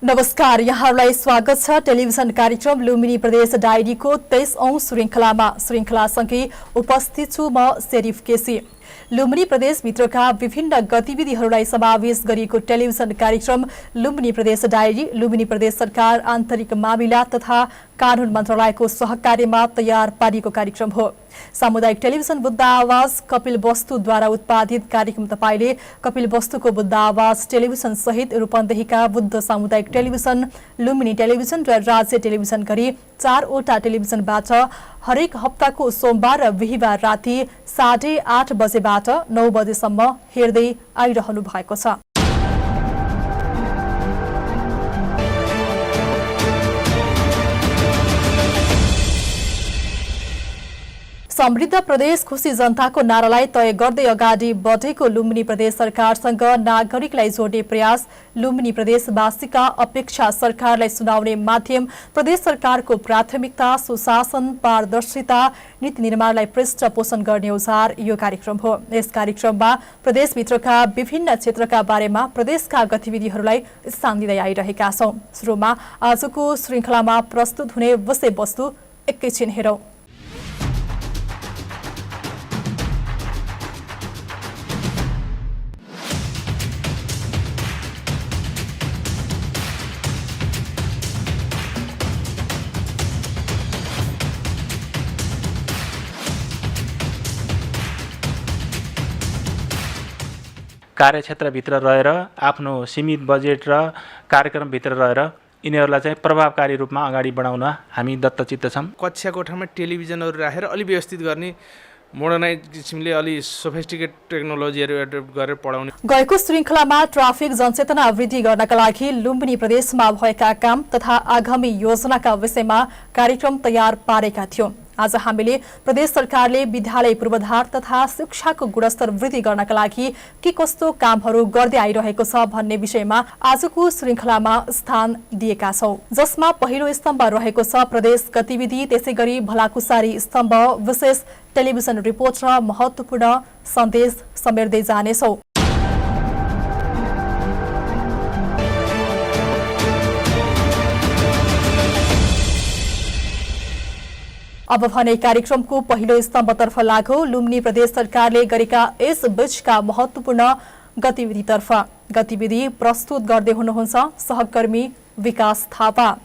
नमस्कार, यहाँहरूलाई स्वागत छ टेलिभिजन कार्यक्रम लुम्बिनी प्रदेश डायरीको 23औं श्रृङ्खलासँगै उपस्थित छु म शेरिफ केसी। लुम्बिनी प्रदेशभित्रका विभिन्न गतिविधिहरूलाई समावेश गरिएको टेलिभिजन कार्यक्रम लुम्बिनी प्रदेश डायरी लुम्बिनी प्रदेश सरकार आन्तरिक मामिला तथा कानून मन्त्रालयको सहकार्यमा तयार पारिएको कार्यक्रम हो। सामुदायिक टेलिभिजन बुद्ध आवाज कपिल वस्तुद्वारा उत्पादित कार्यक्रम तपाईले कपिल वस्तुको बुद्ध आवाज टेलिभिजन सहित रूपन्देहीका बुद्ध सामुदायिक टेलिभिजन, लुम्बिनी टेलिभिजन र राज्य टेलिभिजन गरी 4 वटा टेलिभिजनबाट हरेक हप्ताको सोमबार र बिहीबार राति 8:30 बजेबाट 9 बजेसम्म हेर्दै आइरहनु भएको छ। समृद्ध प्रदेश खुशी जनताको नारालाई तय गर्दै अगाडि बढेको लुम्बिनी प्रदेश सरकारसँग नागरिकलाई जोड्ने प्रयास, लुम्बिनी प्रदेशवासीका अपेक्षा सरकारलाई सुनाउने माध्यम, प्रदेश सरकारको प्राथमिकता, सुशासन, पारदर्शिता, नीति निर्माणलाई पृष्ठपोषण गर्ने औजार यो कार्यक्रम हो। यस कार्यक्रममा प्रदेशभित्रका विभिन्न क्षेत्रका बारेमा प्रदेशका गतिविधिहरूलाई स्थान दिँदै आइरहेका छौं। सुरुमा आजको श्रृङ्खलामा प्रस्तुत हुने विषयवस्तु एकैछिन हेरौं। कार्यक्षेत्रभित्र रहेर आफ्नो सीमित बजेट र कार्यक्रमभित्र रहेर यिनीहरूलाई चाहिँ प्रभावकारी रूपमा अगाडि बढाउन हामी दत्तचित्त छौँ। कक्षा कोठामा टेलिभिजनहरू राखेर अलि व्यवस्थित गर्ने, मोडर्नाइज किसिमले अलि सोफिस्टिकेट टेक्नोलोजीहरू एडप्ट गरेर पढाउने। गएको श्रृङ्खलामा ट्राफिक जनचेतना वृद्धि गर्नका लागि लुम्बिनी प्रदेशमा भएका काम तथा आगामी योजनाका विषयमा कार्यक्रम तयार पारेका थियौं। आज हामीले प्रदेश सरकारले विद्यालय पूर्वाधार तथा शिक्षाको गुणस्तर वृद्धि गर्नका लागि के कस्तो कामहरू गर्दै आइरहेको छ भन्ने विषयमा आजको श्रृङ्खलामा स्थान दिएका छौं, जसमा पहिलो स्तम्भ रहेको छ प्रदेश गतिविधि, त्यसैगरी भलाकुसारी स्तम्भ, विशेष टेलिभिजन रिपोर्ट र महत्त्वपूर्ण सन्देश समेट्दै जानेछौं। अब भने कार्यक्रमको पहिलो स्तम्भतर्फ लागौं। लुम्बिनी प्रदेश सरकारले गरेका यस बीचका महत्त्वपूर्ण गतिविधितर्फ गतिविधि प्रस्तुत गर्दै हुनुहुन्छ सहकर्मी विकास थापा।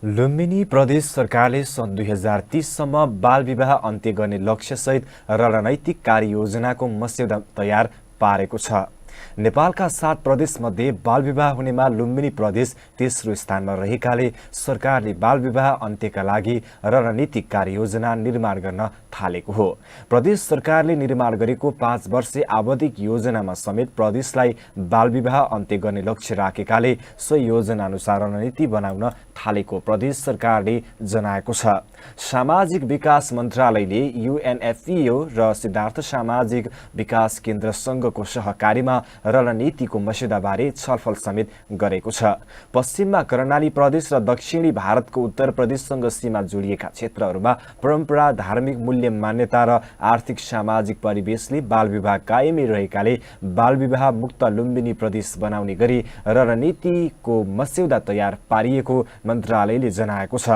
लुम्बिनी प्रदेश सरकारले सन् 2030 सम्म बाल विवाह अन्त्य गर्ने लक्ष्यसहित रणनैतिक कार्ययोजनाको मस्यौदा तयार पारेको छ। नेपालका 7 प्रदेशमध्ये बाल विवाह हुनेमा लुम्बिनी प्रदेश तेस्रो स्थानमा रहेकाले सरकारले बाल विवाह अन्त्यका लागि रणनीतिक कार्ययोजना निर्माण गर्न थालेको हो। प्रदेश सरकारले निर्माण गरेको 5 वर्षे आवधिक योजनामा समेत प्रदेशलाई बाल विवाह अन्त्य गर्ने लक्ष्य राखेकाले सो योजना अनुसार रणनीति बनाउन थालेको प्रदेश सरकारले जनाएको छ। सामाजिक विकास मन्त्रालयले UNFPO र सिद्धार्थ सामाजिक विकास केन्द्रसँगको सहकारीमा रणनीतिको मस्यौदाबारे छलफल समेत गरेको छ। पश्चिममा कर्णाली प्रदेश र दक्षिणी भारतको उत्तर प्रदेशसँग सीमा जोडिएका क्षेत्रहरूमा परम्परा, धार्मिक मूल्य, मान्यता र आर्थिक सामाजिक परिवेशले बाल विवाह कायमी रहेकाले बाल विवाह मुक्त लुम्बिनी प्रदेश बनाउने गरी रणनीतिको मस्यौदा तयार पारिएको मन्त्रालयले जनाएको छ।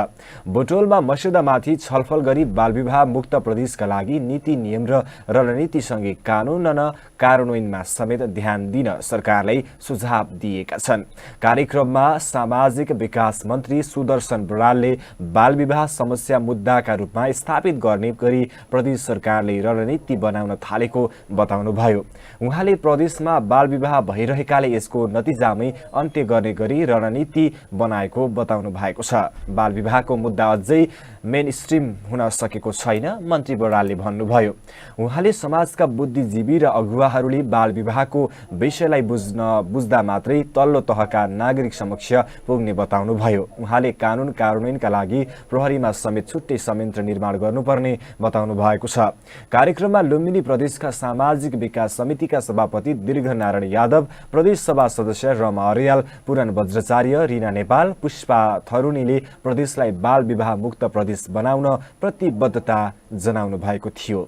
बुटोलमा मस्यौदामाथि छलफल गरी बाल विवाह मुक्त प्रदेशका लागि नीति, नियम र रणनीतिसँगै कानून र कार्यान्वयनमा समेत ध्यान दिन सरकारलाई सुझाव दिएका छन्। कार्यक्रममा सामाजिक विकास मन्त्री सुदर्शन बरालले बालविवाह समस्या मुद्दाका रूपमा स्थापित गर्ने गरी प्रदेश सरकारले रणनीति बनाउन थालेको बताउनुभयो। उहाँले प्रदेशमा बालविवाह भइरहेकाले यसको नतिजामै अन्त्य गर्ने गरी रणनीति बनाएको बताउनु भएको छ। बालविवाहको मुद्दा अझै मेन स्ट्रिम हुन सकेको छैन मन्त्री बरालले भन्नुभयो। उहाँले समाजका बुद्धिजीवी र अगुवाहरूले बालविवाहको विषयलाई बुझ्दा मात्रै तल्लो तहका नागरिक समक्ष पुग्ने बताउनुभयो। उहाँले कानुन कार्यान्वयनका लागि प्रहरीमा समेत छुट्टै संयन्त्र निर्माण गर्नुपर्ने बताउनु भएको छ। कार्यक्रममा लुम्बिनी प्रदेशका सामाजिक विकास समितिका सभापति दीर्घनारायण यादव, प्रदेश सभा सदस्य रमा अर्याल, पुरन वज्राचार्य, रिना नेपाल, पुष्पा थरुनीले प्रदेशलाई बाल विवाह मुक्त प्रदेश बनाउन प्रतिबद्धता जनाउनु भएको थियो।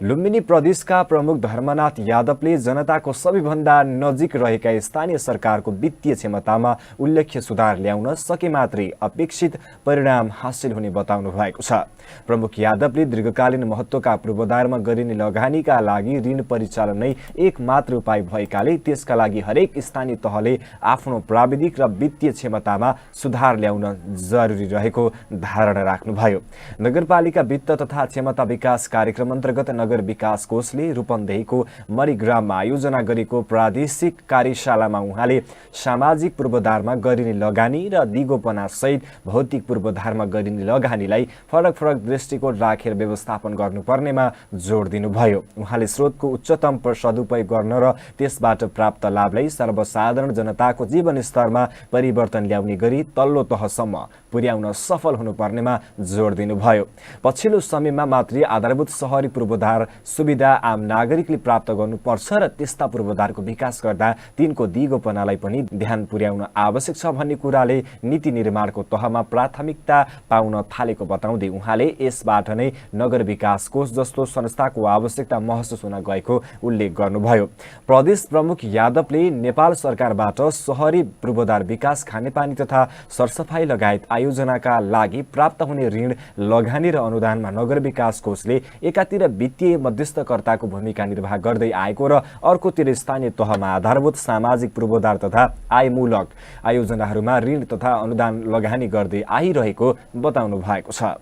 लुम्बिनी प्रदेशका प्रमुख धर्मनाथ यादवले जनताको सबैभन्दा नजिक रहेका स्थानीय सरकारको वित्तीय क्षमतामा उल्लेख्य सुधार ल्याउन सके मात्रै अपेक्षित परिणाम हासिल हुने बताउनु भएको छ। प्रमुख यादवले दीर्घकालीन महत्त्वका पूर्वाधारमा गरिने लगानीका लागि ऋण परिचालन नै एक मात्र उपाय भएकाले त्यसका लागि हरेक स्थानीय तहले आफ्नो प्राविधिक र वित्तीय क्षमतामा सुधार ल्याउन जरुरी रहेको धारणा राख्नुभयो। नगरपालिका वित्त तथा क्षमता विकास कार्यक्रम अन्तर्गत नगर विकास कोषले रूपन्देहीको मणिग्राममा आयोजना गरेको प्रादेशिक कार्यशालामा उहाँले सामाजिक पूर्वाधारमा गरिने लगानी र दिगोपना सहित भौतिक पूर्वाधारमा गरिने लगानीलाई फरक फरक दृष्टिकोण राखेर व्यवस्थापन गर्नुपर्नेमा जोड दिनुभयो। उहाँले स्रोतको उच्चतम सदुपयोग गर्न र त्यसबाट प्राप्त लाभलाई सर्वसाधारण जनताको जीवनस्तरमा परिवर्तन ल्याउने गरी तल्लो तहसम्म पुर्याउन सफल हुनुपर्नेमा जोड दिनुभयो। पछिल्लो समयमा मात्रै आधारभूत शहरी पूर्वाधार सुविधा आम नागरिकले प्राप्त गर्नुपर्छ र त्यस्ता पूर्वाधारको विकास गर्दा तिनको दिगोपनालाई पनि ध्यान पुर्याउन आवश्यक छ भन्ने कुराले नीति निर्माणको तहमा प्राथमिकता पाउन थालेको बताउँदै उहाँले यसबाट नै नगर विकास कोष जस्तो संस्थाको आवश्यकता महसुस हुन गएको उल्लेख गर्नुभयो। प्रदेश प्रमुख यादवले नेपाल सरकारबाट शहरी पूर्वाधार विकास, खानेपानी तथा सरसफाई लगायत आयोजनाका लागि प्राप्त हुने ऋण, लगानी र अनुदानमा नगर विकास कोषले एकातिर वित्तीय मध्यस्थकर्ताको भूमिका निर्वाह गर्दै आएको र अर्कोतिर स्थानीय तहमा आधारभूत सामाजिक पूर्वाधार तथा आयमूलक आयोजनाहरूमा ऋण तथा अनुदान लगानी गर्दै आइरहेको बताउनु भएको छ।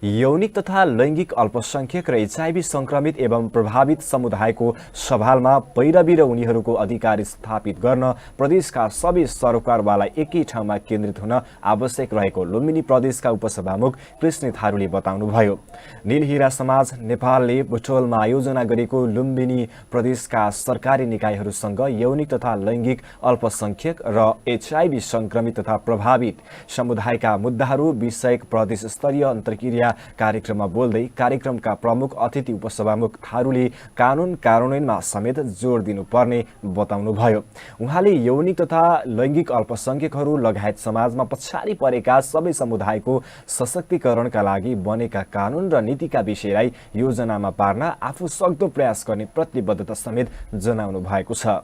यौनिक तथा लैङ्गिक अल्पसंख्यक र HIV संक्रमित एवं प्रभावित समुदायको सवालमा पैरवी र उनीहरूको अधिकार स्थापित गर्न प्रदेशका सबै सरकारवाला एकै ठाउँमा केन्द्रित हुन आवश्यक रहेको लुम्बिनी प्रदेशका उपसभामुख कृष्ण थारूले बताउनुभयो। नीलहिरा समाज नेपालले बुटोलमा आयोजना गरेको लुम्बिनी प्रदेशका सरकारी निकायहरूसँग यौनिक तथा लैङ्गिक अल्पसंख्यक र HIV संक्रमित तथा प्रभावित समुदायका मुद्दाहरू विषयक प्रदेश स्तरीय अन्तर्क्रिया कार्यक्रममा बोल्दै कार्यक्रमका प्रमुख अतिथि उपसभामुख थारूले कानुन कार्यान्वयनमा समेत जोड दिनुपर्ने बताउनुभयो। उहाँले यौनिक तथा लैङ्गिक अल्पसंख्यकहरू लगायत समाजमा पछाडि परेका सबै समुदायको सशक्तिकरणका लागि बनेका कानुन र नीतिका विषयलाई योजनामा पार्न आफू सक्दो प्रयास गर्ने प्रतिबद्धता समेत जनाउनु भएको छ।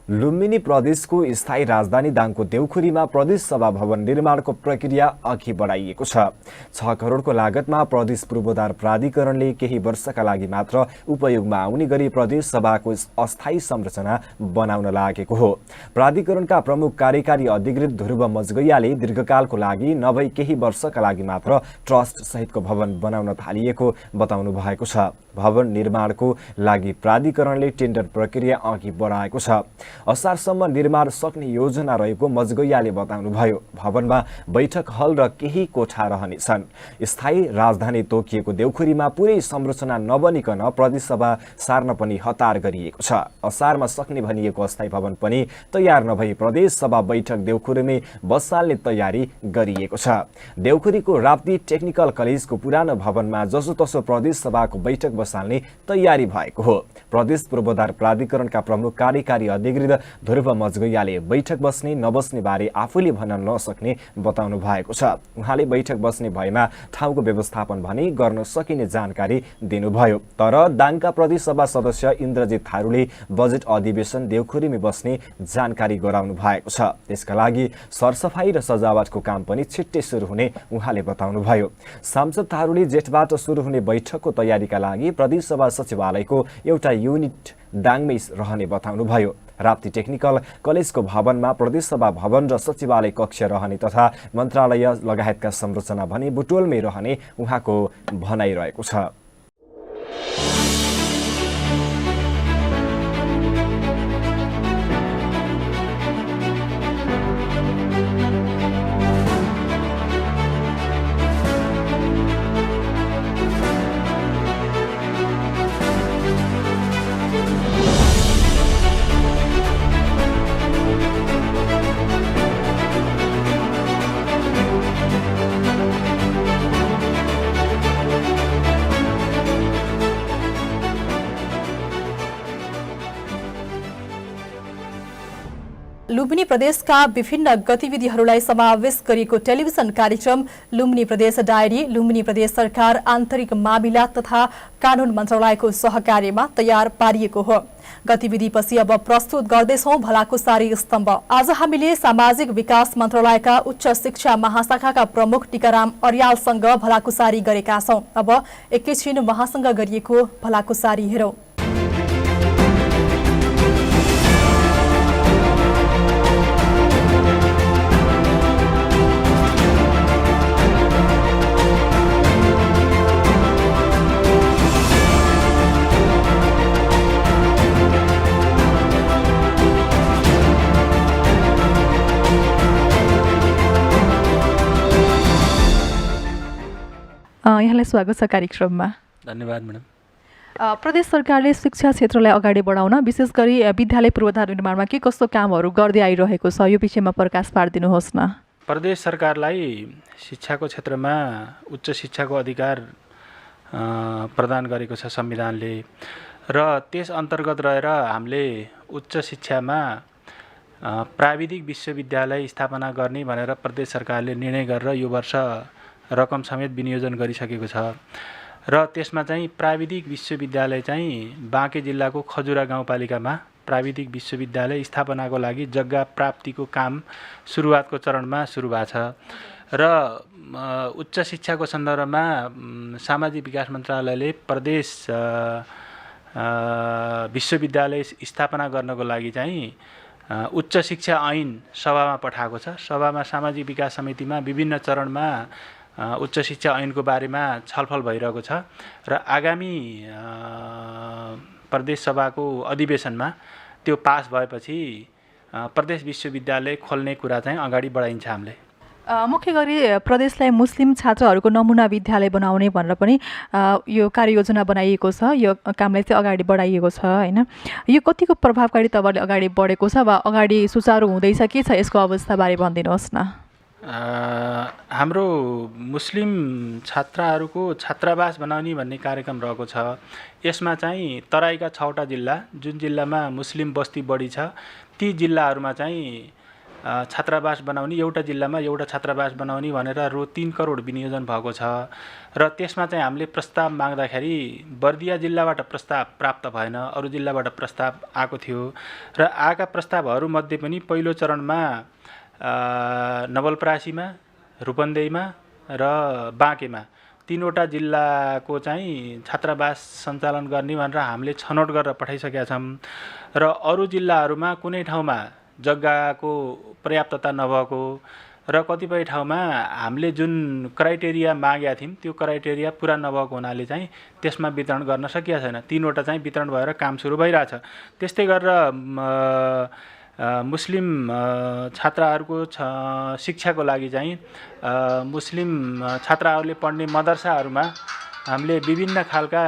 लुम्बिनी प्रदेशको स्थायी राजधानी दाङको देउखुरीमा प्रदेश सभा भवन निर्माणको प्रक्रिया अघि बढाइएको छ। 6 करोडको लागतमा प्रदेश पूर्वाधार प्राधिकरणले केही वर्षका लागि मात्र उपयोगमा आउने गरी प्रदेश सभाको अस्थायी संरचना बनाउन लागेको हो। प्राधिकरणका प्रमुख कार्यकारी अधिकृत ध्रुव मजगैयाले दीर्घकालको लागि नभई केही वर्षका लागि मात्र ट्रस्ट सहितको भवन बनाउन थालिएको बताउनु भएको छ। भवन निर्माणको लागि प्राधिकरणले टेन्डर प्रक्रिया अघि बढाएको छ। असारसम्म निर्माण सक्ने योजना रहेको मजगैयाले बताउनुभयो। भवनमा बैठक हल र केही कोठा रहनेछन्। स्थायी राजधानी तोकिएको देउखुरीमा पुरै संरचना नबनिकन प्रदेशसभा सार्न पनि हतार गरिएको छ। असारमा सक्ने भनिएको अस्थायी भवन पनि तयार नभई प्रदेश सभा बैठक देउखुरीमै बसाल्ने तयारी गरिएको छ। देउखुरीको राप्ती टेक्निकल कलेजको पुरानो भवनमा जसोतसो प्रदेश सभाको बैठक बसाल्ने तयारी भएको हो। प्रदेश पूर्वाधार प्राधिकरणका प्रमुख कार्यकारी अधिकृत ध्रुव मजगैयाले बैठक बस्ने नबस्ने बारे आफूले भन्न नसक्ने बताउनु भएको छ। उहाँले बैठक बस्ने भएमा ठाउँको व्यवस्थापन भने गर्न सकिने जानकारी दिनुभयो। तर दाङका प्रदेश सभा सदस्य इन्द्रजित थारूले बजेट अधिवेशन देउखुरीमै बस्ने जानकारी गराउनु भएको छ। त्यसका लागि सरसफाई र सजावटको काम पनि छिट्टै सुरु हुने उहाँले बताउनुभयो। सांसद थारूले जेठबाट सुरु हुने बैठकको तयारीका लागि प्रदेशसभा सचिवालयको एउटा युनिट दाङमै रहने बताउनुभयो। राप्ती टेक्निकल कलेजको भवनमा प्रदेशसभा भवन र सचिवालय कक्ष रहने तथा मन्त्रालय लगायतका संरचना भने बुटोलमै रहने उहाँको भनाइरहेको छ। लुम्बिनी प्रदेशका विभिन्न गतिविधिहरूलाई समावेश गरिएको टेलिभिजन कार्यक्रम लुम्बिनी प्रदेश डायरी लुम्बिनी प्रदेश सरकार आन्तरिक मामिला तथा कानून मन्त्रालयको सहकार्यमा तयार पारिएको हो। गतिविधिपछि अब प्रस्तुत गर्दैछौं भलाकुसारी स्तम्भ। आज हामीले सामाजिक विकास मन्त्रालयका उच्च शिक्षा महाशाखाका प्रमुख टीकाराम अर्यालसँग भलाकुसारी गरेका छौं। अब एकैछिन उहाँसँग गरिएको भलाकुसारी हेरौं। यहाँलाई स्वागत छ कार्यक्रममा। धन्यवाद म्याडम। प्रदेश सरकारले शिक्षा क्षेत्रलाई अगाडि बढाउन विशेष गरी विद्यालय पूर्वाधार निर्माणमा के कस्तो कामहरू गर्दै आइरहेको छ यो विषयमा प्रकाश पारिदिनुहोस् न। प्रदेश सरकारलाई शिक्षाको क्षेत्रमा उच्च शिक्षाको अधिकार प्रदान गरेको छ संविधानले र त्यस अन्तर्गत रहेर हामीले उच्च शिक्षामा प्राविधिक विश्वविद्यालय स्थापना गर्ने भनेर प्रदेश सरकारले निर्णय गरेर यो वर्ष रकम समेत विनियोजन गरिसकेको छ र त्यसमा चाहिँ प्राविधिक विश्वविद्यालय चाहिँ बाँके जिल्लाको खजुरा गाउँपालिकामा प्राविधिक विश्वविद्यालय स्थापनाको लागि जग्गा प्राप्तिको काम सुरुवातको चरणमा सुरु भएको छ र उच्च शिक्षाको सन्दर्भमा सामाजिक विकास मन्त्रालयले प्रदेश विश्वविद्यालय स्थापना गर्नको लागि चाहिँ उच्च शिक्षा ऐन सभामा पठाएको छ। सभामा सामाजिक विकास समितिमा विभिन्न चरणमा उच्च शिक्षा ऐनको बारेमा छलफल भइरहेको छ र आगामी प्रदेश सभाको अधिवेशनमा त्यो पास भएपछि प्रदेश विश्वविद्यालय खोल्ने कुरा चाहिँ अगाडि बढाइन्छ। हामीले मुख्य गरी प्रदेशलाई मुस्लिम छात्रहरूको नमुना विद्यालय बनाउने भनेर पनि यो कार्ययोजना बनाइएको छ। यो कामलाई चाहिँ अगाडि बढाइएको छ हैन। यो कतिको प्रभावकारी तवरले अगाडि बढेको छ वा अगाडि सुचारू हुँदैछ के छ यसको अवस्थाबारे भनिदिनुहोस् न। हाम्रो मुस्लिम छात्राहरूको छात्रावास बनाउने भन्ने कार्यक्रम रहेको छ। यसमा चाहिँ तराईका 6वटा जिल्ला जुन जिल्लामा मुस्लिम बस्ती बढी छ ती जिल्लाहरूमा चाहिँ छात्रावास बनाउने एउटा जिल्लामा एउटा छात्रावास बनाउने भनेर रु 3 करोड विनियोजन भएको छ र त्यसमा चाहिँ हामीले प्रस्ताव माग्दाखेरि बर्दिया जिल्लाबाट प्रस्ताव प्राप्त भएन, अरू जिल्लाबाट प्रस्ताव आएको थियो र आएका प्रस्तावहरूमध्ये पनि पहिलो चरणमा नवलपरासीमा, रूपन्देहीमा र बाँकेमा 3वटा जिल्लाको चाहिँ छात्रावास सञ्चालन गर्ने भनेर हामीले छनौट गरेर पठाइसकेका छौँ र अरू जिल्लाहरूमा कुनै ठाउँमा जग्गाको पर्याप्तता नभएको र कतिपय ठाउँमा हामीले जुन क्राइटेरिया मागेका थियौँ त्यो क्राइटेरिया पुरा नभएको हुनाले चाहिँ त्यसमा वितरण गर्न सकिएको छैन। 3वटा चाहिँ वितरण भएर काम सुरु भइरहेछ। त्यस्तै गरेर मुस्लिम छात्राहरूको शिक्षाको लागि चाहिँ मुस्लिम छात्राहरूले पढ्ने मदरसाहरूमा हामीले विभिन्न खालका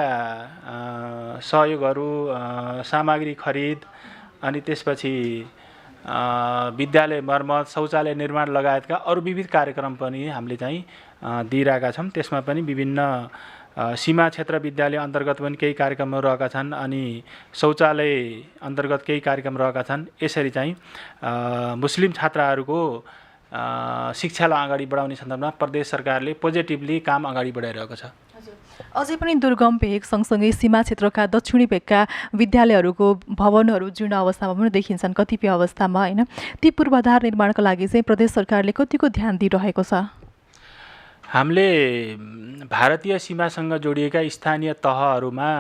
सहयोगहरू, सामग्री खरिद अनि त्यसपछि विद्यालय मर्मत, शौचालय निर्माण लगायतका अरू विविध कार्यक्रम पनि हामीले चाहिँ दिइरहेका छौँ। त्यसमा पनि विभिन्न सीमा क्षेत्र विद्यालय अन्तर्गत पनि केही कार्यक्रमहरू रहेका छन् अनि शौचालय अन्तर्गत केही कार्यक्रम रहेका छन्। यसरी चाहिँ मुस्लिम छात्राहरूको शिक्षालाई अगाडि बढाउने सन्दर्भमा प्रदेश सरकारले पोजिटिभली काम अगाडि बढाइरहेको छ। अझै पनि दुर्गम भेग सँगसँगै सीमा क्षेत्रका दक्षिणी भेगका विद्यालयहरूको भवनहरू जीर्ण अवस्थामा पनि देखिन्छन् कतिपय अवस्थामा हैन। ती पूर्वाधार निर्माणका लागि चाहिँ प्रदेश सरकारले कतिको ध्यान दिइरहेको छ? हामीले भारतीय सीमासँग जोडिएका स्थानीय तहहरूमा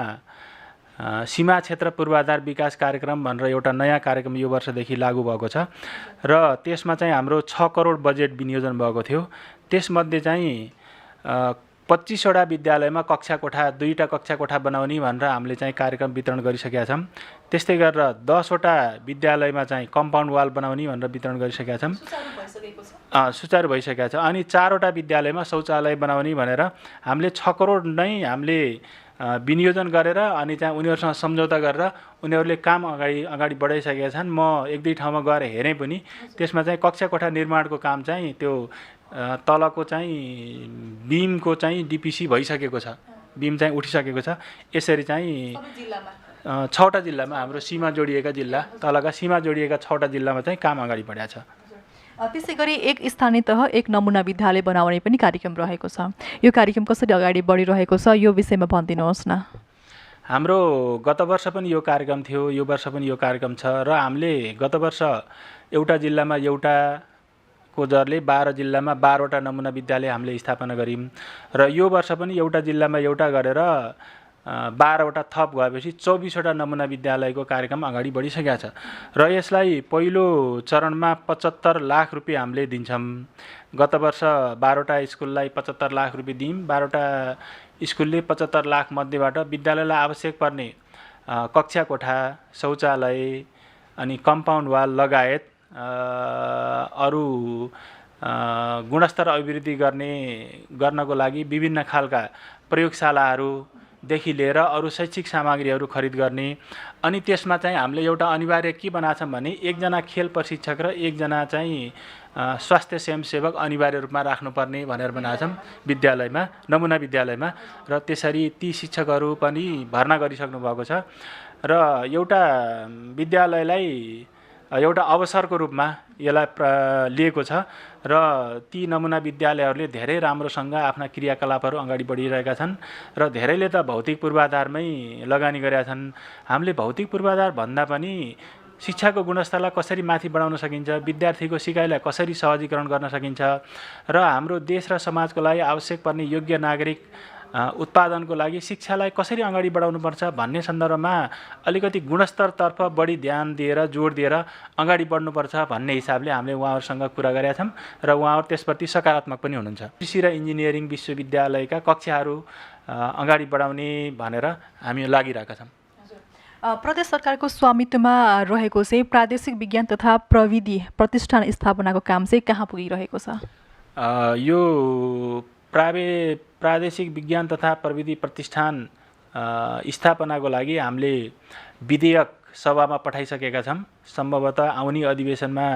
सीमा क्षेत्र पूर्वाधार विकास कार्यक्रम भनेर एउटा नयाँ कार्यक्रम यो वर्षदेखि लागू भएको छ र त्यसमा चाहिँ हाम्रो 6 करोड बजेट विनियोजन भएको थियो। त्यसमध्ये चाहिँ 25वटा विद्यालयमा कक्षा कोठा 2टा कक्षा कोठा बनाउने भनेर हामीले चाहिँ कार्यक्रम वितरण गरिसकेका छौँ। त्यस्तै गरेर 10वटा विद्यालयमा चाहिँ कम्पाउन्ड वाल बनाउने भनेर वितरण गरिसकेका छौँ। सुचारू भइसकेको छ। अनि 4वटा विद्यालयमा शौचालय बनाउने भनेर हामीले 6 करोड नै हामीले विनियोजन गरेर अनि चाहिँ उनीहरूसँग सम्झौता गरेर उनीहरूले काम अगाडि बढाइसकेका छन्। म 1-2 ठाउँमा गएर हेरेँ पनि त्यसमा चाहिँ कक्षा कोठा निर्माणको काम चाहिँ त्यो तलको चाहिँ बिमको चाहिँ डिपिसी भइसकेको छ, बिम चाहिँ उठिसकेको छ। यसरी चाहिँ 6वटा जिल्लामा हाम्रो सीमा जोडिएका जिल्ला तलका सीमा जोडिएका 6वटा जिल्लामा चाहिँ काम अगाडि बढाएको छ। त्यसै गरी एक स्थानीय तह एक नमुना विद्यालय बनाउने पनि कार्यक्रम रहेको छ। यो कार्यक्रम कसरी अगाडि बढिरहेको छ यो विषयमा भनिदिनुहोस् न। हाम्रो गत वर्ष पनि यो कार्यक्रम थियो, यो वर्ष पनि यो कार्यक्रम छ र हामीले गत वर्ष एउटा जिल्लामा एउटा को दरले 12 जिल्लामा 12वटा नमुना विद्यालय हामीले स्थापना गऱ्यौँ र यो वर्ष पनि एउटा जिल्लामा एउटा गरेर 12वटा थप गएपछि 24वटा नमुना विद्यालयको कार्यक्रम अगाडि बढिसकेको छ र यसलाई पहिलो चरणमा 75 लाख रुपियाँ हामीले दिन्छौँ। गत वर्ष 12वटा स्कुललाई 75 लाख रुपियाँ दियौँ। 12वटा स्कुलले 75 लाख मध्येबाट विद्यालयलाई आवश्यक पर्ने कक्षा कोठा, शौचालय अनि कम्पाउन्ड वाल लगायत अरू गुणस्तर अभिवृद्धि गर्नको लागि विभिन्न खालका प्रयोगशालाहरूदेखि लिएर अरू शैक्षिक सामग्रीहरू खरिद गर्ने। अनि त्यसमा चाहिँ हामीले एउटा अनिवार्य के बनाएको छौँ भने 1जना खेल प्रशिक्षक र 1जना चाहिँ स्वास्थ्य स्वयंसेवक अनिवार्य रूपमा राख्नुपर्ने भनेर बनाएको छौँ विद्यालयमा, नमुना विद्यालयमा। र त्यसरी ती शिक्षकहरू पनि भर्ना गरिसक्नु भएको छ र एउटा विद्यालयलाई एउटा अवसरको रूपमा यसलाई लिएको छ र ती नमुना विद्यालयहरूले धेरै राम्रोसँग आफ्ना क्रियाकलापहरू अगाडि बढिरहेका छन् र धेरैले त भौतिक पूर्वाधारमै लगानी गरेका छन्। हामीले भौतिक पूर्वाधार भन्दा पनि शिक्षाको गुणस्तरलाई कसरी माथि बढाउन सकिन्छ, विद्यार्थीको सिकाइलाई कसरी सहजीकरण गर्न सकिन्छ र हाम्रो देश र समाजको लागि आवश्यक पर्ने योग्य नागरिक उत्पादनको लागि शिक्षालाई कसरी अगाडि बढाउनुपर्छ भन्ने सन्दर्भमा अलिकति गुणस्तरतर्फ बढी ध्यान दिएर जोड दिएर अगाडि बढ्नुपर्छ भन्ने हिसाबले हामीले उहाँहरूसँग कुरा गरेका छौँ र उहाँहरू त्यसप्रति सकारात्मक पनि हुनुहुन्छ। कृषि र इन्जिनियरिङ विश्वविद्यालयका कक्षाहरू अगाडि बढाउने भनेर हामी लागिरहेका छौँ। प्रदेश सरकारको स्वामित्वमा रहेको चाहिँ प्रादेशिक विज्ञान तथा प्रविधि प्रतिष्ठान स्थापनाको काम चाहिँ कहाँ पुगिरहेको छ? यो प्रादेशिक विज्ञान तथा प्रविधि प्रतिष्ठान स्थापनाको लागि हामीले विधेयक सभामा पठाइसकेका छौँ। सम्भवतः आउने अधिवेशनमा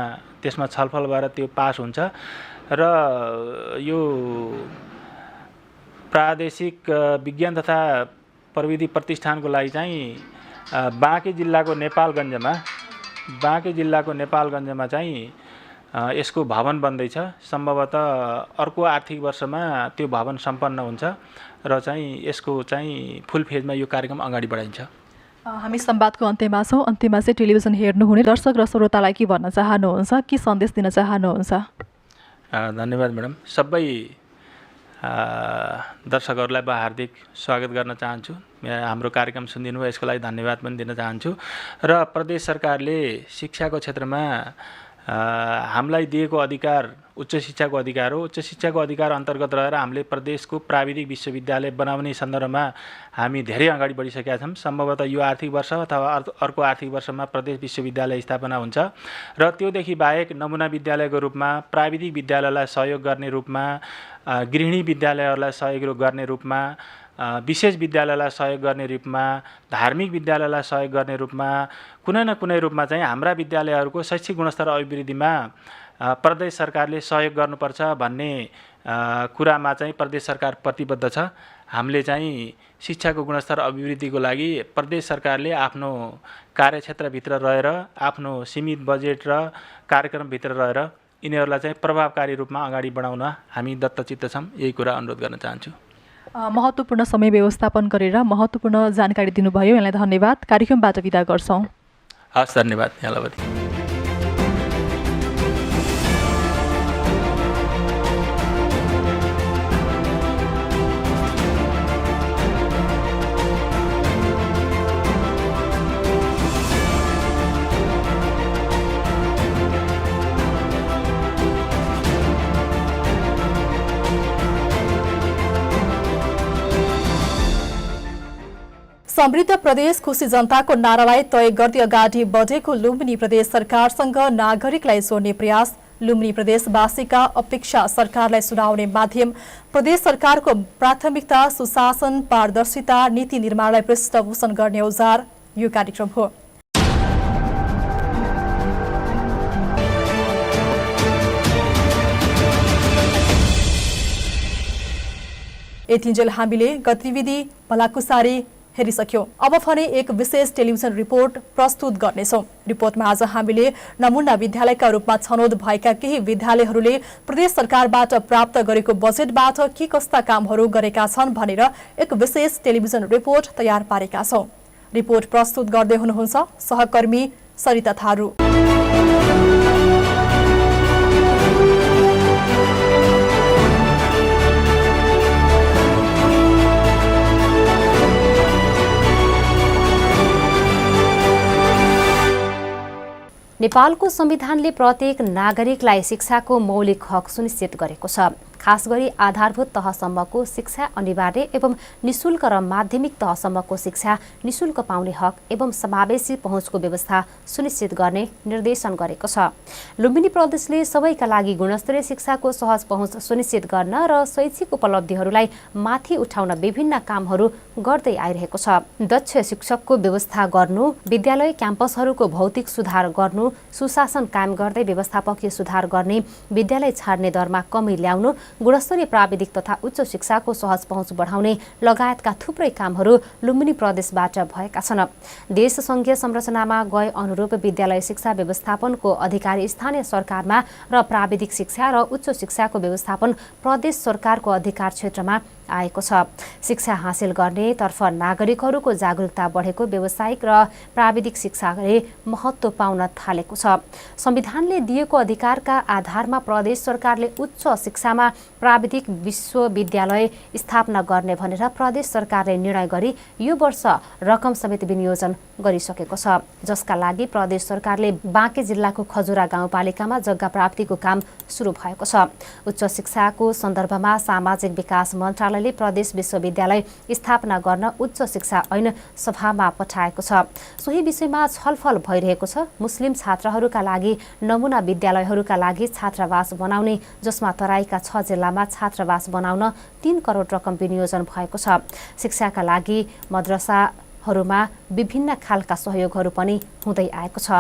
त्यसमा छलफल भएर त्यो पास हुन्छ र यो प्रादेशिक विज्ञान तथा प्रविधि प्रतिष्ठानको लागि चाहिँ बाँके जिल्लाको नेपालगञ्जमा चाहिँ यसको भवन बन्दैछ। सम्भवतः अर्को आर्थिक वर्षमा त्यो भवन सम्पन्न हुन्छ र चाहिँ यसको चाहिँ फुल फेजमा यो कार्यक्रम अगाडि बढाइन्छ। हामी संवादको अन्त्यमा छौँ। अन्त्यमा चाहिँ टेलिभिजन हेर्नुहुने दर्शक र श्रोतालाई के भन्न चाहनुहुन्छ, के सन्देश दिन चाहनुहुन्छ? धन्यवाद म्याडम। सबै दर्शकहरूलाई म हार्दिक स्वागत गर्न चाहन्छु। हाम्रो कार्यक्रम सुनिदिनु भयो यसको लागि धन्यवाद पनि दिन चाहन्छु र प्रदेश सरकारले शिक्षाको क्षेत्रमा हामीलाई दिएको अधिकार उच्च शिक्षाको अधिकार हो। उच्च शिक्षाको अधिकार अन्तर्गत रहेर हामीले प्रदेशको प्राविधिक विश्वविद्यालय बनाउने सन्दर्भमा हामी धेरै अगाडि बढिसकेका छौँ। सम्भवतः यो आर्थिक वर्ष अथवा अर्को आर्थिक वर्षमा प्रदेश विश्वविद्यालय स्थापना हुन्छ र त्योदेखि बाहेक नमुना विद्यालयको रूपमा, प्राविधिक विद्यालयलाई सहयोग गर्ने रूपमा, गृहिणी विद्यालयहरूलाई सहयोग गर्ने रूपमा, विशेष विद्यालयलाई सहयोग गर्ने रूपमा, धार्मिक विद्यालयलाई सहयोग गर्ने रूपमा, कुनै न कुनै रूपमा चाहिँ हाम्रा विद्यालयहरूको शैक्षिक गुणस्तर अभिवृद्धिमा प्रदेश सरकारले सहयोग गर्नुपर्छ भन्ने कुरामा चाहिँ प्रदेश सरकार प्रतिबद्ध छ। हामीले चाहिँ शिक्षाको गुणस्तर अभिवृद्धिको लागि प्रदेश सरकारले आफ्नो कार्यक्षेत्रभित्र रहेर, आफ्नो सीमित बजेट र कार्यक्रमभित्र रहेर यिनीहरूलाई चाहिँ प्रभावकारी रूपमा अगाडि बढाउन हामी दत्तचित्त छौँ। यही कुरा अनुरोध गर्न चाहन्छु। महत्त्वपूर्ण समय व्यवस्थापन गरेर महत्त्वपूर्ण जानकारी दिनुभयो, यहाँलाई धन्यवाद। कार्यक्रमबाट बिदा गर्छौँ। हस्, धन्यवाद यहाँलाई पनि। समृद्ध प्रदेश खुशी जनताको नारालाई तय गर्दै अगाडि बढेको लुम्बिनी प्रदेश सरकारसँग नागरिकलाई जोड्ने प्रयास, लुम्बिनी प्रदेशवासीका अपेक्षा सरकारलाई सुनाउने माध्यम, प्रदेश सरकारको प्राथमिकता सुशासन, पारदर्शिता, नीति निर्माणलाई पृष्ठपोषण गर्ने औजार यो कार्यक्रम हो। यतिन्जेल हामीले गतिविधि भलाकुसारी हेरिसक्यौं। अब भने एक विशेष टेलिभिजन रिपोर्ट प्रस्तुत गर्नेछौं। रिपोर्टमा आज हामीले नमुना विद्यालयका रूपमा छनौट भएका केही विद्यालयहरूले प्रदेश सरकारबाट प्राप्त गरेको बजेटबाट के कस्ता कामहरू गरेका छन् भनेर एक विशेष टेलिभिजन रिपोर्ट तयार पारेका छौं। रिपोर्ट प्रस्तुत गर्दै हुनुहुन्छ सहकर्मी सरिता थारू। नेपालको संविधानले प्रत्येक नागरिकलाई शिक्षाको मौलिक हक सुनिश्चित गरेको छ। खास गरी आधारभूत तहसम्मको शिक्षा अनिवार्य एवं निशुल्क र माध्यमिक तहसम्मको शिक्षा निशुल्क पाउने हक एवं समावेशी पहुँचको व्यवस्था सुनिश्चित गर्ने निर्देशन गरेको छ। लुम्बिनी प्रदेशले सबैका लागि गुणस्तरीय शिक्षाको सहज पहुँच सुनिश्चित गर्न र शैक्षिक उपलब्धिहरूलाई माथि उठाउन विभिन्न कामहरू गर्दै आइरहेको छ। दक्ष शिक्षकको व्यवस्था गर्नु, विद्यालय क्याम्पसहरूको भौतिक सुधार गर्नु, सुशासन कायम गर्दै व्यवस्थापकीय सुधार गर्ने, विद्यालय छाड्ने दरमा कमी ल्याउनु, गुणस्तरीय प्राविधिक तथा उच्च शिक्षाको सहज पहुँच बढाउने लगायतका थुप्रै कामहरू लुम्बिनी प्रदेशबाट भएका छन्। देश संघीय संरचनामा गए अनुरूप विद्यालय शिक्षा व्यवस्थापनको अधिकारी स्थानीय सरकारमा र प्राविधिक शिक्षा र उच्च शिक्षाको व्यवस्थापन प्रदेश सरकारको अधिकार क्षेत्रमा आएको छ। शिक्षा हासिल गर्नेतर्फ नागरिकहरूको जागरुकता बढेको व्यावसायिक र प्राविधिक शिक्षाले महत्त्व पाउन थालेको छ। संविधानले दिएको अधिकारका आधारमा प्रदेश सरकारले उच्च शिक्षामा प्राविधिक विश्वविद्यालय स्थापना गर्ने भनेर प्रदेश सरकारले निर्णय गरी यो वर्ष रकम समेत विनियोजन गरिसकेको छ, जसका लागि प्रदेश सरकारले बाँके जिल्लाको खजुरा गाउँपालिकामा जग्गा प्राप्तिको काम सुरु भएको छ। उच्च शिक्षाको सन्दर्भमा सामाजिक विकास मन्त्रालयले प्रदेश विश्वविद्यालय स्थापना गर्न उच्च शिक्षा ऐन सभामा पठाएको छ। सोही विषयमा छलफल भइरहेको छ। मुस्लिम छात्रहरूका लागि नमुना विद्यालयहरूका लागि छात्रावास बनाउने, जसमा तराईका 6 जिल्लामा छात्रावास बनाउन 3 करोड रकम विनियोजन भएको छ। शिक्षाका लागि मद्रसाहरूमा विभिन्न खालका सहयोगहरू पनि हुँदै आएको छ।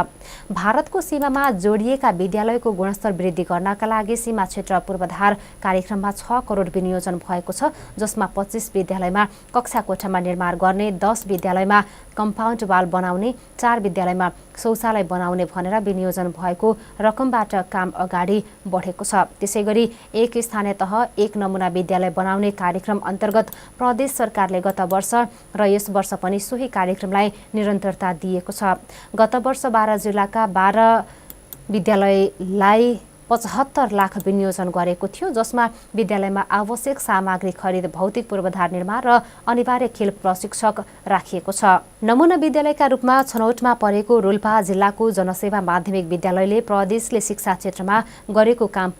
भारतको सीमामा जोडिएका विद्यालयको गुणस्तर वृद्धि गर्नका लागि सीमा क्षेत्र पूर्वाधार कार्यक्रममा 6 करोड विनियोजन भएको छ, जसमा 25 विद्यालयमा कक्षा कोठामा निर्माण गर्ने, 10 विद्यालयमा कम्पाउन्ड वाल बनाउने, 4 विद्यालयमा शौचालय बनाउने भनेर विनियोजन भएको रकमबाट काम अगाडि बढेको छ। त्यसैगरी एक स्थानीय तह एक नमुना विद्यालय बनाउने कार्यक्रम अन्तर्गत प्रदेश सरकारले गत वर्ष र यस वर्ष पनि सोही कार्यक्रमलाई निरन्तरता दिएको छ। गत वर्ष 12 जिल्लाका 12 विद्यालयलाई 75 लाख विनियोजन गरेको थियो, जसमा विद्यालयमा आवश्यक सामग्री खरिद, भौतिक पूर्वाधार निर्माण र अनिवार्य खेल प्रशिक्षक राखिएको छ। नमुना विद्यालयका रूपमा छनौटमा परेको रोल्पा जिल्लाको जनसेवा माध्यमिक विद्यालयले प्रदेशले शिक्षा क्षेत्रमा गरेको काम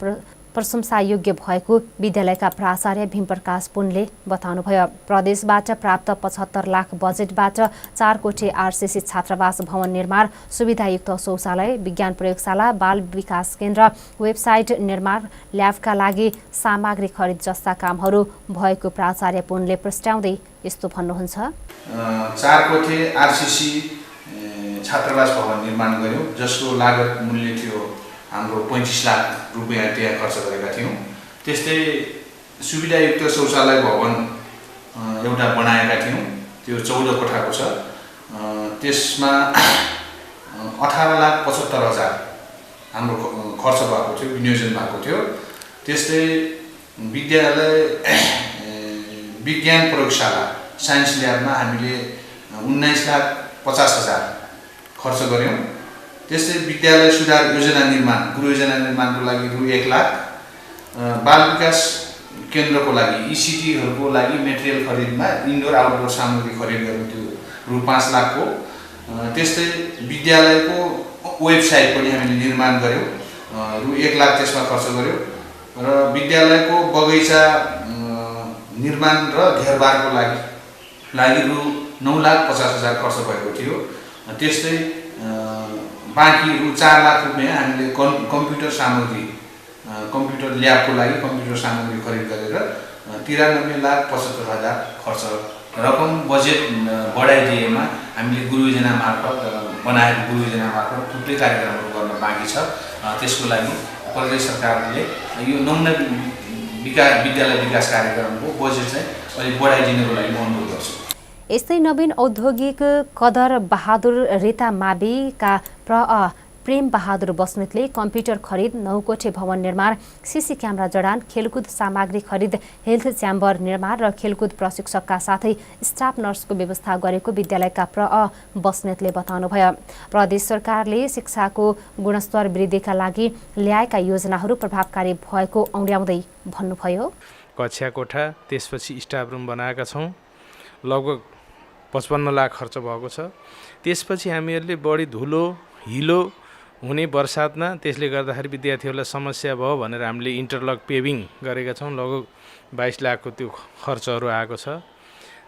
प्रशंसायोग्य भएको विद्यालयका प्राचार्य भीमप्रकाश पुनले बताउनुभयो। प्रदेशबाट प्राप्त 75 लाख बजेटबाट 4 कोठे आरसीसी छात्रावास भवन निर्माण, सुविधायुक्त शौचालय, विज्ञान प्रयोगशाला, बाल विकास केन्द्र, वेबसाइट निर्माण, ल्याबका लागि सामग्री खरिद जस्ता कामहरू भएको प्राचार्य पुनले प्रस्ताउँदै यस्तो भन्नुहुन्छ। 4 कोठे आरसीसी छात्रावास भवन निर्माण गर्यो, जसको लागत मूल्य थियो हाम्रो 25 लाख रुपियाँ त्यहाँ खर्च गरेका थियौँ। त्यस्तै सुविधायुक्त शौचालय भवन एउटा बनाएका थियौँ, त्यो 14 कोठाको छ। त्यसमा 18,75,000 हाम्रो खर्च भएको थियो, विनियोजन भएको थियो। त्यस्तै विद्यालय विज्ञान प्रयोगशाला साइन्स ल्याबमा हामीले 19,50,000 खर्च गऱ्यौँ। त्यस्तै विद्यालय सुधार योजना निर्माण, गृह योजना निर्माणको लागि रु 1 लाख, बाल विकास केन्द्रको लागि इसिटीहरूको लागि मेटेरियल खरिदमा इन्डोर आउटडोर सामग्री खरिद गर्नु थियो रु 5 लाखको। त्यस्तै विद्यालयको वेबसाइट पनि हामीले निर्माण गऱ्यौँ, रु 1 लाख त्यसमा खर्च गऱ्यौँ। र विद्यालयको बगैँचा निर्माण र घेरबारको लागि रु 9,50,000 खर्च भएको थियो। त्यस्तै बाँकी रु 4 लाख रुपियाँ हामीले कम्प्युटर सामग्री कम्प्युटर ल्याबको लागि कम्प्युटर सामग्री खरिद गरेर 93,75,000 खर्च रकम बजेट बढाइदिएमा हामीले गुरु योजना मार्फत बनाएको गुरु योजना मार्फत थुप्रै कार्यक्रमहरू गर्न बाँकी छ। त्यसको लागि प्रदेश सरकारले यो नमुना विद्यालय विकास कार्यक्रमको बजेट चाहिँ अलिक बढाइदिनको लागि म अनुरोध गर्छु। यस्तै नवीन औद्योगिक कदर बहादुर रेता माविका प्रेम बहादुर बस्नेतले कम्प्युटर खरिद, 9 कोठे भवन निर्माण, सीसी क्यामेरा जडान, खेलकुद सामग्री खरिद, हेल्थ च्याम्बर निर्माण र खेलकुद प्रशिक्षकका साथै स्टाफ नर्सको व्यवस्था गरेको विद्यालयका बस्नेतले बताउनुभयो। प्रदेश सरकारले शिक्षाको गुणस्तर वृद्धिका लागि ल्याएका योजनाहरू प्रभावकारी भएको औँल्याउँदै भन्नुभयो। कक्षा कोठा त्यसपछि स्टाफ रुम बनाएका छौँ, लगभग 55 लाख खर्च भएको छ। त्यसपछि हामीहरूले बढी धुलो हिलो हुने बर्सातमा त्यसले गर्दाखेरि विद्यार्थीहरूलाई समस्या भयो भनेर हामीले इन्टरलक पेभिङ गरेका छौँ, लगभग 22 लाखको त्यो खर्चहरू आएको छ।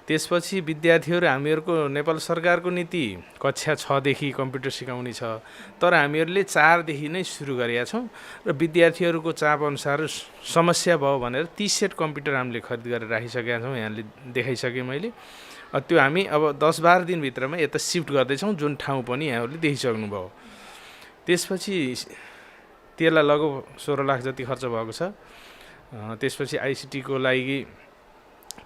त्यसपछि विद्यार्थीहरू हामीहरूको नेपाल सरकारको नीति कक्षा 6 देखि कम्प्युटर सिकाउने छ, तर हामीहरूले 4 देखि नै सुरु गरेका छौँ र विद्यार्थीहरूको चाप अनुसार समस्या भयो भनेर 30 सेट कम्प्युटर हामीले खरिद गरेर राखिसकेका छौँ। यहाँले देखाइसकेँ मैले। त्यो हामी अब 10-12 दिनभित्रमा यता सिफ्ट गर्दैछौँ, जुन ठाउँ पनि यहाँहरूले देखिसक्नुभयो। त्यसपछि त्यसलाई लगभग 16 लाख जति खर्च भएको छ। त्यसपछि आइसिटीको लागि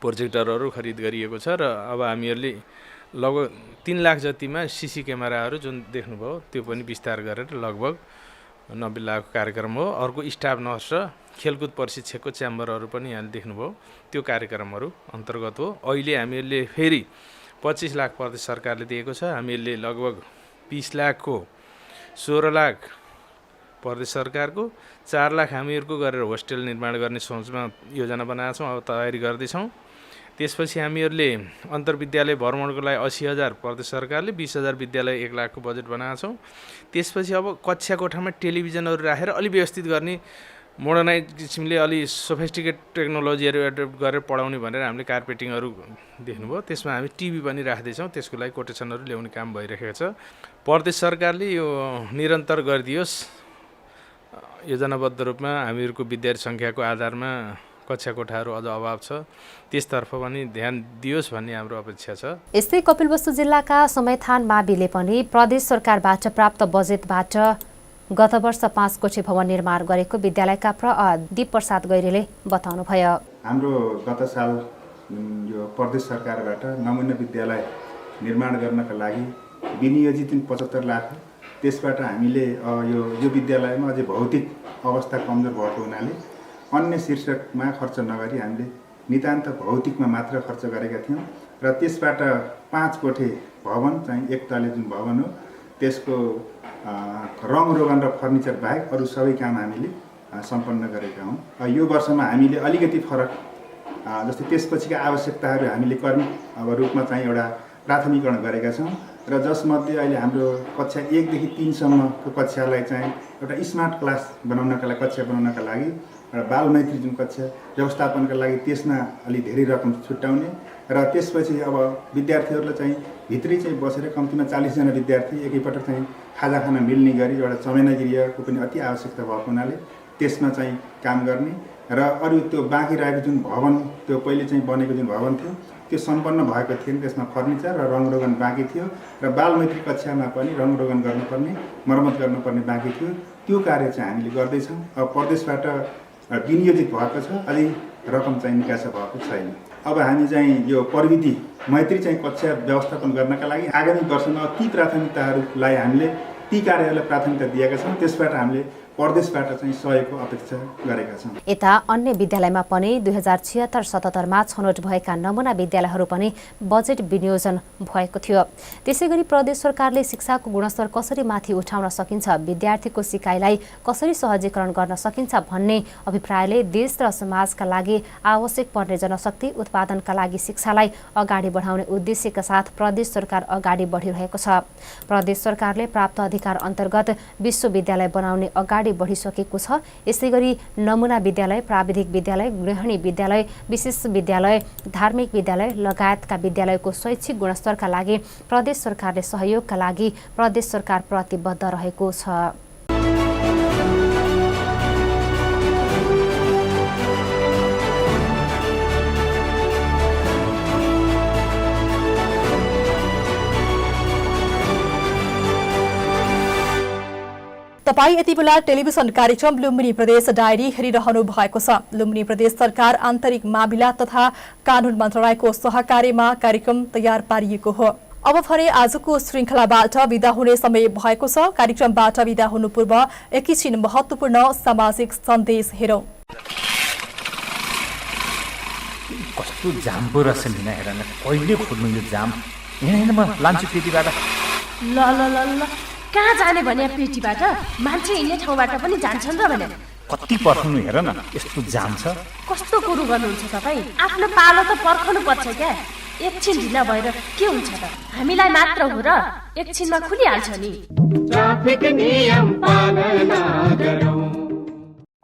प्रोजेक्टरहरू खरिद गरिएको छ र अब हामीहरूले लगभग 3 लाख जतिमा सीसी क्यामेराहरू जुन देख्नुभयो त्यो पनि विस्तार गरेर लगभग 90 लाखको कार्यक्रम हो। अर्को स्टाफ नर्स र खेलकुद प्रशिक्षकको च्याम्बरहरू पनि यहाँले देख्नुभयो, त्यो कार्यक्रमहरू अन्तर्गत हो। अहिले हामीहरूले फेरि 25 लाख प्रदेश सरकारले दिएको छ। हामीहरूले लगभग 20 लाखको 16 लाख प्रदेश सरकारको, 4 लाख हामीहरूको गरेर होस्टेल निर्माण गर्ने सोचमा योजना बनाएका छौँ, अब तयारी गर्दैछौँ। त्यसपछि हामीहरूले अन्तर्विद्यालय भ्रमणको लागि 80,000 प्रदेश सरकारले, 20,000 विद्यालय 1 लाखको बजेट बनाएका छौँ। त्यसपछि अब कक्षा कोठामा टेलिभिजनहरू राखेर अलि व्यवस्थित गर्ने, मोडर्नाइज किसिमले अलि सोफिस्टिकेट टेक्नोलोजीहरू एडप्ट गरेर पढाउने भनेर हामीले कार्पेटिङहरू देख्नुभयो। त्यसमा हामी टिभी पनि राख्दैछौँ, त्यसको लागि कोटेसनहरू ल्याउने काम भइरहेको छ। प्रदेश सरकारले यो निरन्तर गरिदियोस्, योजनाबद्ध रूपमा हामीहरूको विद्यार्थी सङ्ख्याको आधारमा कक्षा कोठाहरू अझ अभाव छ, त्यसतर्फ पनि ध्यान दियोस् भन्ने हाम्रो अपेक्षा छ। यस्तै कपिलवस्तु जिल्लाका समयथान माविले पनि प्रदेश सरकारबाट प्राप्त बजेटबाट गत वर्ष 5 कोठे भवन निर्माण गरेको विद्यालयका दीप प्रसाद गैरेले बताउनुभयो। हाम्रो गत साल यो प्रदेश सरकारबाट नमुना विद्यालय निर्माण गर्नका लागि विनियोजित 75 लाख, त्यसबाट हामीले यो विद्यालयमा अझै भौतिक अवस्था कमजोर भएको हुनाले अन्य शीर्षकमा खर्च नगरी हामीले नितान्त भौतिकमा मात्र खर्च गरेका थियौँ र त्यसबाट 5 कोठे भवन चाहिँ एक तले जुन भवन हो त्यसको रङ रोगन र फर्निचर बाहेक अरू सबै काम हामीले सम्पन्न गरेका हौँ। यो वर्षमा हामीले अलिकति फरक, जस्तै त्यसपछिका आवश्यकताहरू हामीले कर्मिक रूपमा चाहिँ एउटा प्राथमिकरण गरेका छौँ र जसमध्ये अहिले हाम्रो कक्षा 1 देखि 3 सम्मको कक्षालाई चाहिँ एउटा स्मार्ट क्लास बनाउनका लागि, कक्षा बनाउनका लागि एउटा बालमैत्री जुन कक्षा व्यवस्थापनका लागि त्यसमा अलि धेरै रकम छुट्याउने र त्यसपछि अब विद्यार्थीहरूलाई चाहिँ भित्री चाहिँ बसेर कम्तीमा 40 जना विद्यार्थी एकैपटक चाहिँ खाजा खान मिल्ने गरी एउटा चमेना गृहको पनि अति आवश्यकता भएको हुनाले त्यसमा चाहिँ काम गर्ने र अरू त्यो बाँकी रहेको जुन भवन, त्यो पहिले चाहिँ बनेको जुन भवन थियो त्यो सम्पन्न भएको थिएन, त्यसमा फर्निचर र रङरोगन बाँकी थियो र बालमैत्री कक्षामा पनि रङरोगन गर्नुपर्ने, मर्मत गर्नुपर्ने बाँकी थियो। त्यो कार्य चाहिँ हामीले गर्दैछौँ। अब प्रदेशबाट विनियोजित भएको छ, अझै रकम चाहिँ निकासा भएको छैन। अब हामी चाहिँ यो प्रविधि मैत्री चाहिँ कक्षा व्यवस्थापन गर्नका लागि आगामी वर्षमा ती प्राथमिकताहरूलाई हामीले ती कार्यहरूलाई प्राथमिकता दिएका छौँ। त्यसबाट हामीले प्रदेशबाट चाहिँ सहयोगको अपेक्षा गरेका छौँ। यता अन्य विद्यालयमा पनि 2076-77मा छनौट भएका नमुना विद्यालयहरू पनि बजेट विनियोजन भएको थियो। त्यसैगरी प्रदेश सरकारले शिक्षाको गुणस्तर कसरी माथि उठाउन सकिन्छ, विद्यार्थीको सिकाइलाई कसरी सहजीकरण गर्न सकिन्छ भन्ने अभिप्रायले देश र समाजका लागि आवश्यक पर्ने जनशक्ति उत्पादनका लागि शिक्षालाई अगाडि बढाउने उद्देश्यका साथ प्रदेश सरकार अगाडि बढिरहेको छ। प्रदेश सरकारले प्राप्त अधिकार अन्तर्गत विश्वविद्यालय बनाउने अगाडि अगाडि बढिसकेको छ। यसै गरी नमुना विद्यालय, प्राविधिक विद्यालय, गृहिणी विद्यालय, विशेष विद्यालय, धार्मिक विद्यालय लगायतका विद्यालयको शैक्षिक गुणस्तरका लागि प्रदेश सरकारले सहयोगका लागि प्रदेश सरकार प्रतिबद्ध रहेको छ। तपाई यति बेला टेलिभिजन कार्यक्रम लुम्बिनी प्रदेश डायरी हेरिरहनु भएको छ। लुम्बिनी प्रदेश सरकार आन्तरिक मामिला तथा कानून मन्त्रालयको सहकार्यमा कार्यक्रम तयार पारिएको हो। अब भने आजको श्रृङ्खलाबाट विदा हुने समय भएको छ। कार्यक्रमबाट विदा हुनु पूर्व एकैछिन महत्त्वपूर्ण सामाजिक सन्देश हेरौं। कस्तो जाम पो रहेछ नि हेर न, कहिले खोल्नु यो जाम? यहाँ म लान्छु पेटीबाट। ल ल ल ल कहाँ जाने भने पेटीबाट? मान्छे हिँड्ने ठाउँबाट पनि जान्छन् र भने कति पर्खनु हेर न, यस्तो जाम छ। कस्तो कुरो गर्नुहुन्छ तपाईँ? आफ्नो पालो त पर्खनु पर्छ क्या। एकछिन ढिला भएर के हुन्छ त? हामीलाई मात्र हो र? एकछिनमा खुलिहाल्छ नि। ट्राफिक नियम पालना गरौँ।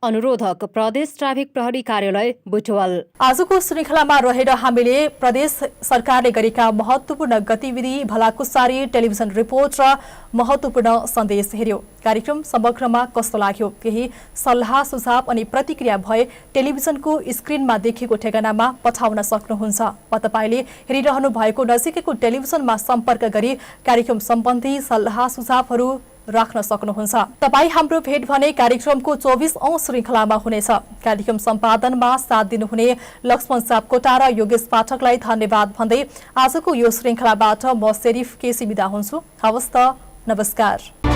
अनुरोधक प्रदेश ट्राफिक प्रहरी कार्यालय बुटवल। आजको श्रृङ्खलामा रहेर हामीले प्रदेश सरकारले गरेका महत्त्वपूर्ण गतिविधि, भलाकुसारी, टेलिभिजन रिपोर्ट र महत्त्वपूर्ण सन्देश हेर्यो। कार्यक्रम समग्रमा कस्तो लाग्यो? केही सल्लाह सुझाव अनि प्रतिक्रिया भए टेलिभिजनको स्क्रिनमा देखेको ठेगानामा पठाउन सक्नुहुन्छ वा तपाईँले हेरिरहनु भएको नजिकैको टेलिभिजनमा सम्पर्क गरी कार्यक्रम सम्बन्धी सल्लाह सुझावहरू राख्न सक्नुहुन्छ। तपाईँ हाम्रो भेट भने कार्यक्रमको 24औं श्रृङ्खलामा हुनेछ। कार्यक्रम सम्पादनमा साथ दिनुहुने लक्ष्मण सापकोटा र योगेश पाठकलाई धन्यवाद भन्दै आजको यो श्रृङ्खलाबाट म शेरिफ केसी बिदा हुन्छु। हवस् त, नमस्कार।